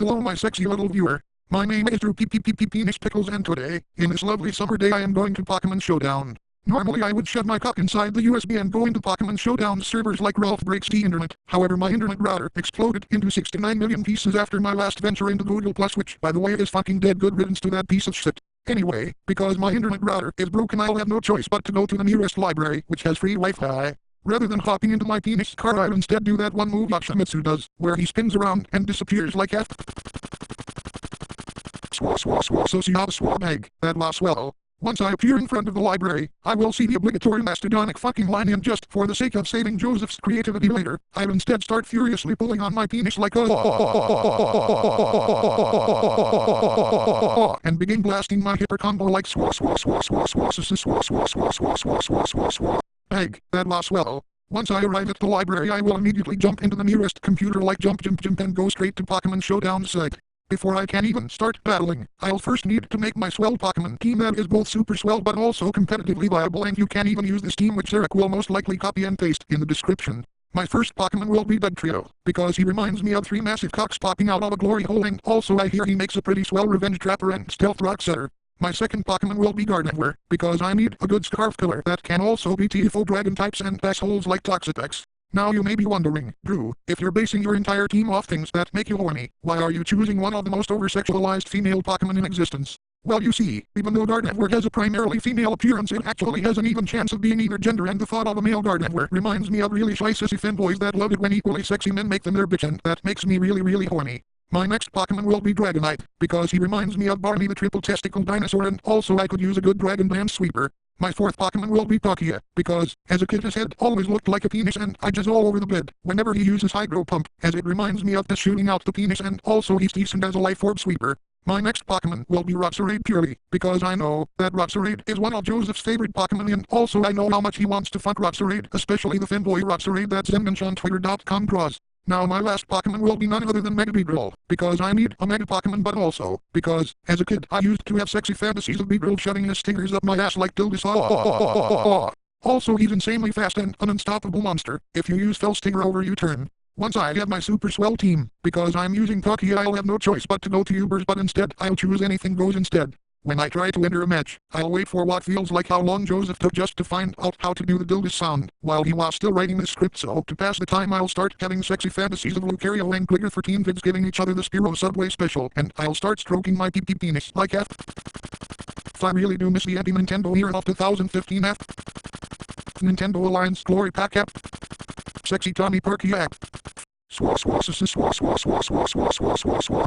Hello my sexy little viewer. My name is Drew Pickles and today, in this lovely summer day I am going to Pokemon Showdown. Normally I would shove my cock inside the USB and go into Pokemon Showdown servers like Ralph breaks the internet. However my internet router exploded into 69 million pieces after my last venture into Google Plus, which by the way is fucking dead. Good riddance to that piece of shit. Anyway, because my internet router is broken I'll have no choice but to go to the nearest library which has free Wi-Fi. Rather than hopping into my penis car I'll instead do that one move Yoshimitsu does, where he spins around and disappears like a swag. That lasts well. Once I appear in front of the library, I will see the obligatory mastodonic fucking line and just for the sake of saving Joseph's creativity later, I'll instead start furiously pulling on my penis like a and begin blasting my hyper combo like bag. That lasts well. Once I arrive at the library I will immediately jump into the nearest computer like jump and go straight to Pokemon Showdown site. Before I can even start battling, I'll first need to make my swell Pokemon team that is both super swell but also competitively viable, and you can even use this team which Eric will most likely copy and paste in the description. My first Pokemon will be Dugtrio, because he reminds me of 3 massive cocks popping out of a glory hole, and also I hear he makes a pretty swell revenge trapper and stealth rock setter. My second Pokemon will be Gardevoir, because I need a good scarf killer that can also be TFO dragon types and assholes like Toxapex. Now you may be wondering, Drew, if you're basing your entire team off things that make you horny, why are you choosing one of the most over-sexualized female Pokemon in existence? Well you see, even though Gardevoir has a primarily female appearance it actually has an even chance of being either gender, and the thought of a male Gardevoir reminds me of really shy sissy femboys that love it when equally sexy men make them their bitch, and that makes me really horny. My next Pokemon will be Dragonite, because he reminds me of Barney the triple testicle dinosaur, and also I could use a good Dragon Dance sweeper. My fourth Pokemon will be Palkia, because, as a kid his head always looked like a penis and I jizz all over the bed whenever he uses Hydro Pump, as it reminds me of the shooting out the penis, and also he's decent as a life orb sweeper. My next Pokemon will be Roserade purely, because I know that Roserade is one of Joseph's favorite Pokemon, and also I know how much he wants to fuck Roserade, especially the femboy Roserade that Zenmensch on Twitter.com draws. Now my last Pokemon will be none other than Mega Beedrill, because I need a Mega Pokemon, but also, because, as a kid I used to have sexy fantasies of Beedrill shoving his stingers up my ass like dinosaur. Also he's insanely fast and an unstoppable monster, if you use Fell Stinger over U-turn. Once I have my super swell team, because I'm using Palkia I'll have no choice but to go to Ubers, but instead I'll choose anything goes instead. When I try to enter a match, I'll wait for what feels like how long Joseph took just to find out how to do the Dildis sound, while he was still writing the script, so to pass the time I'll start having sexy fantasies of Lucario and Gligar 13 vids giving each other the Spiro Subway special, and I'll start stroking my pee-pee penis like F. I really do miss the anti-Nintendo era of 2015 F. Nintendo Alliance Glory Pack app. Sexy Tommy Perky app.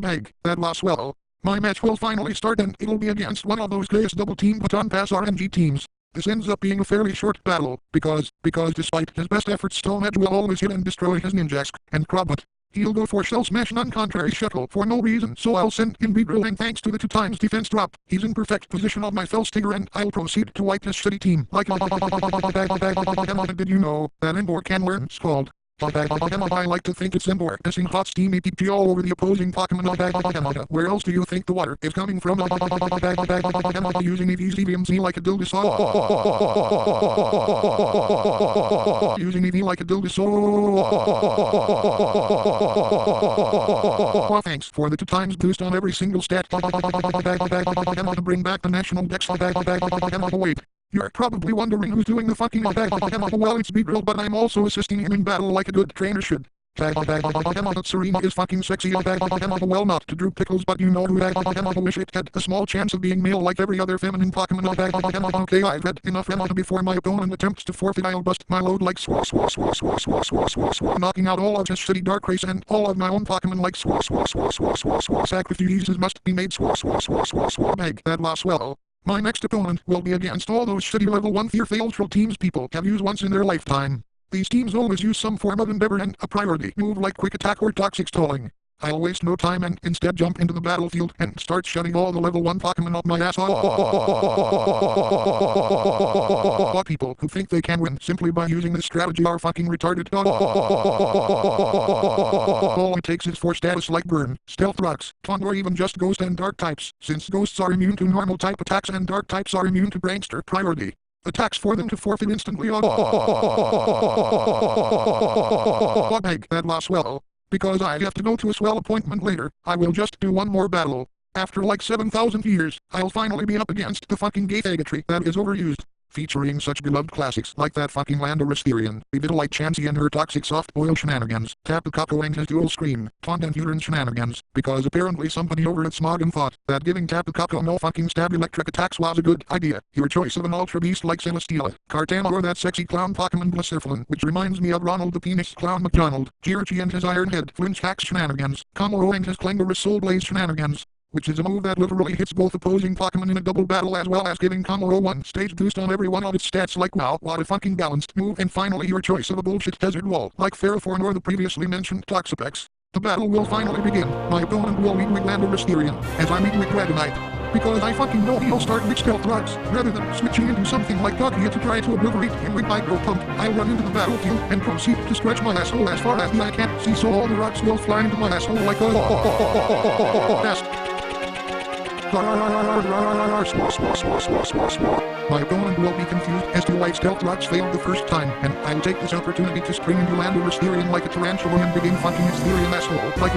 Bag. That lasts well. My match will finally start and it'll be against one of those Gaius double team Baton Pass RNG teams. This ends up being a fairly short battle, because despite his best efforts Stone Edge will always hit and destroy his Ninjask and Crobot. He'll go for Shell Smash non-contrary Shuttle for no reason, so I'll send in Beedrill, and thanks to the 2x defense drop, he's in perfect position of my Fell Stinger and I'll proceed to wipe his shitty team like did you know that Embor can learn Scald? I like to think it's Embor pissing hot steamy pee all over the opposing Pokemon. Where else do you think the water is coming from? Using EV's EVMC like a dinosaur. Using EV like a dinosaur. Thanks for the 2x boost on every single stat. To bring back the national dex. Wait. You're probably wondering who's doing the fucking well, it's Beedrill, but I'm also assisting him in battle like a good trainer should. Serena is fucking sexy. Well, not to Drew Pickles, but you know who wish it had a small chance of being male like every other feminine Pokemon. Okay, I've read enough before my opponent attempts to forfeit. I'll bust my load like knocking out all of his shitty Dark Race and all of my own Pokemon like sacrifices must be made. Bag. That lasts well. My next opponent will be against all those shitty level 1 Fear Failed teams people have used once in their lifetime. These teams always use some form of endeavor and a priority move like Quick Attack or Toxic Stalling. I'll waste no time and instead jump into the battlefield and start shutting all the level 1 Pokemon up my ass. People who think they can win simply by using this strategy are fucking retarded. All it takes is for status like Burn, Stealth Rocks, Taunt, or even just Ghost and Dark types, since Ghosts are immune to normal type attacks and Dark types are immune to Prankster priority. Attacks for them to forfeit instantly. Bag. That lasts well. because I have to go to a swell appointment later, I will just do one more battle. After like 7,000 years, I'll finally be up against the fucking gay faggotry that is overused. Featuring such beloved classics like that fucking Landorusterian, Bevidolite Chansey and her toxic soft oil shenanigans, Tapu Koko and his dual scream, Taunt and Uterine shenanigans, because apparently somebody over at Smoggin thought that giving Tapu Koko no fucking stab electric attacks was a good idea. Your choice of an ultra beast like Celesteela, Kartana or that sexy clown Pokemon Blacephalon, which reminds me of Ronald the Penis Clown McDonald, Jirachi and his Iron Head Flinch Hacks shenanigans, Komoro and his Klangorous Soul Blaze shenanigans, which is a move that literally hits both opposing Pokemon in a double battle as well as giving Komoro one stage boost on every one of its stats like wow, what a fucking balanced move. And finally your choice of a bullshit desert wall like Ferrothorn or the previously mentioned Toxapex. The battle will finally begin. My opponent will meet with Landorusterian, as I meet with Dragonite. Because I fucking know he'll start with stealth rocks, rather than switching into something like Palkia to try to obliterate him with Micro Pump. I'll run into the battlefield and proceed to stretch my asshole as far as I can see so all the rocks will fly into my asshole like a nest. My opponent will be confused as to why stealth rocks failed the first time, and I'll take this opportunity to spring into Landorusterian like a tarantula and begin fucking its Therian asshole. Like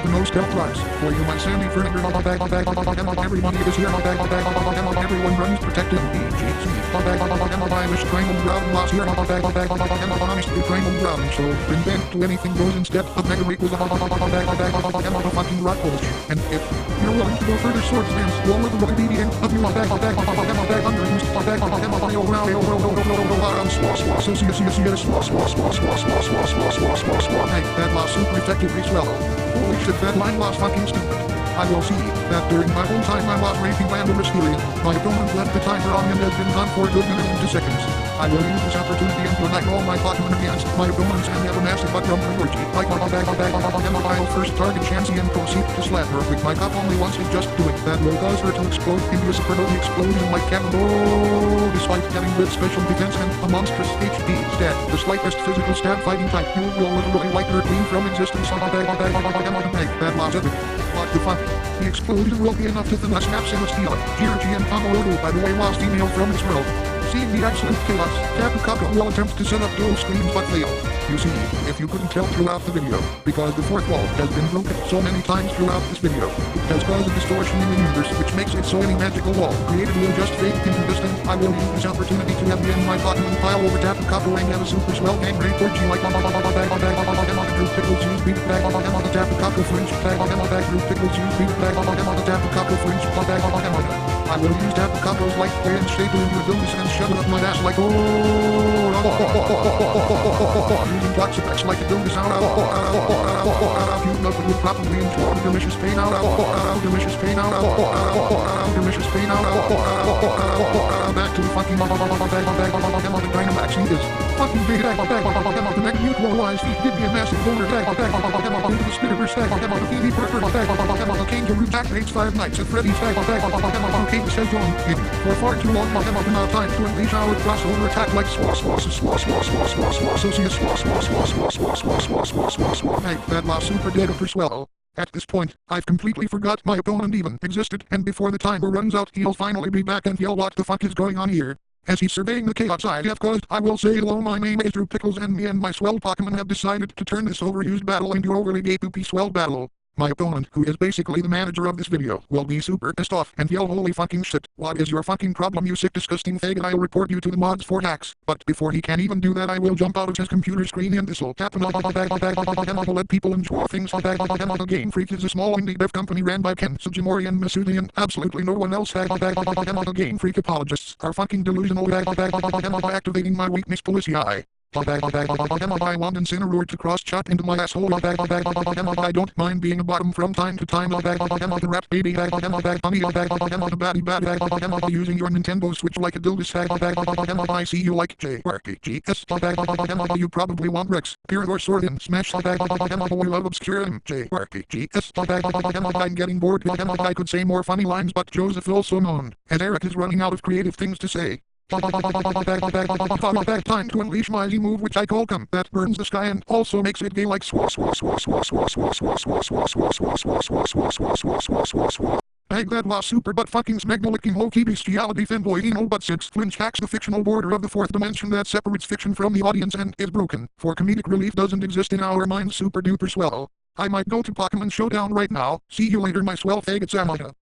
no stealth rocks. For you my sandy furniture, everybody is here, everyone runs protected. I wish Primal Ground was here, honestly Primal Ground, so invent to anything goes instead of Mega Rate was a fucking rock polish. And if you're willing to go further swords dance, roll with the BDM of your underused that lost super effectively swallow. Holy shit, that line was fucking stupid. I will see that during my whole time I was raping Landorusterian, my opponent left the timer on and has been gone for a good minute into seconds. I will use this opportunity and unite all my Pokemon against my opponents and have a massive butt rumbling orgy. Like I'll first target Chansey and proceed to slap her with my cup only once and just do it. That will cause her to explode into a supernova explosion like cannonball. Despite having good special defense and a monstrous HP stat, the slightest physical stab fighting type move will literally wipe her clean from existence. That was epic. What the fuck? The explosion will be enough to thin us snaps in a steel. Jirachi and Komoro, by the way, lost email from this world. Seeing the absolute chaos, Tapu Koko will attempt to set up dual screens but fail. You see, if you couldn't tell throughout the video, because the fourth wall has been broken so many times throughout this video, it has caused a distortion in the universe which makes it so any magical wall created will just fade into distance. I will use this opportunity to have the end my Pokemon pile over Tapu Koko and have a super swell gang raid orgy like Drew Pickles use beat bag Tapu Koko fringe bag Drew Pickles use beat bag Tapu Koko fringe bag. I will use Tapu Koko's light play and shape into a Dilgus and shove it up my ass like using Toxapex like a Dilgus out. You know it would probably enjoy delicious pain out. Delicious pain out. Delicious pain out. Back to the fucking Dynamax he is. Fucking big the next mutual wise feet did be a massive boner into the Spitterverse the Phoebe Perker Kangaroo Jack rates 5 nights at Freddy's Kate says on for far too long enough time to unleash our crossover attack like that lost super dead for swell. At this point, I've completely forgot my opponent even existed, and before the timer runs out he'll finally be back and yell what the fuck is going on here. As he's surveying the chaos I have caused, I will say hello, my name is Drew Pickles and me and my swell Pokemon have decided to turn this overused battle into overly gay poopy swell battle. My opponent, who is basically the manager of this video, will be super pissed off and yell holy fucking shit. What is your fucking problem, you sick disgusting faggot? I'll report you to the mods for hacks. But before he can even do that I will jump out of his computer screen and this'll happen. Let people enjoy things. Game Freak is a small indie dev company ran by Ken Sugimori and Masudi and absolutely no one else. Game Freak apologists are fucking delusional. Activating my weakness policy. I want Incineroar to cross-chop into my asshole. I don't mind being a bottom from time to time. Rap baby. Honey. Using your Nintendo Switch like a Dilgus. I see you like JRPGs. You probably want Rex, Pyrodor Sword and Smash. We love obscure JRPGs. I'm getting bored. I could say more funny lines, but Joseph also moaned, as Eric is running out of creative things to say. Time to unleash my Z move which I call Come, that burns the sky and also makes it gay like Bag that was super butt fucking smegmalicking hokey bestiality fanboy anal but 6 flinch hacks the fictional border of the fourth dimension that separates fiction from the audience and is broken. For comedic relief doesn't exist in our minds super duper swell. I might go to Pokemon Showdown right now. See you later my swell faggots Amaya.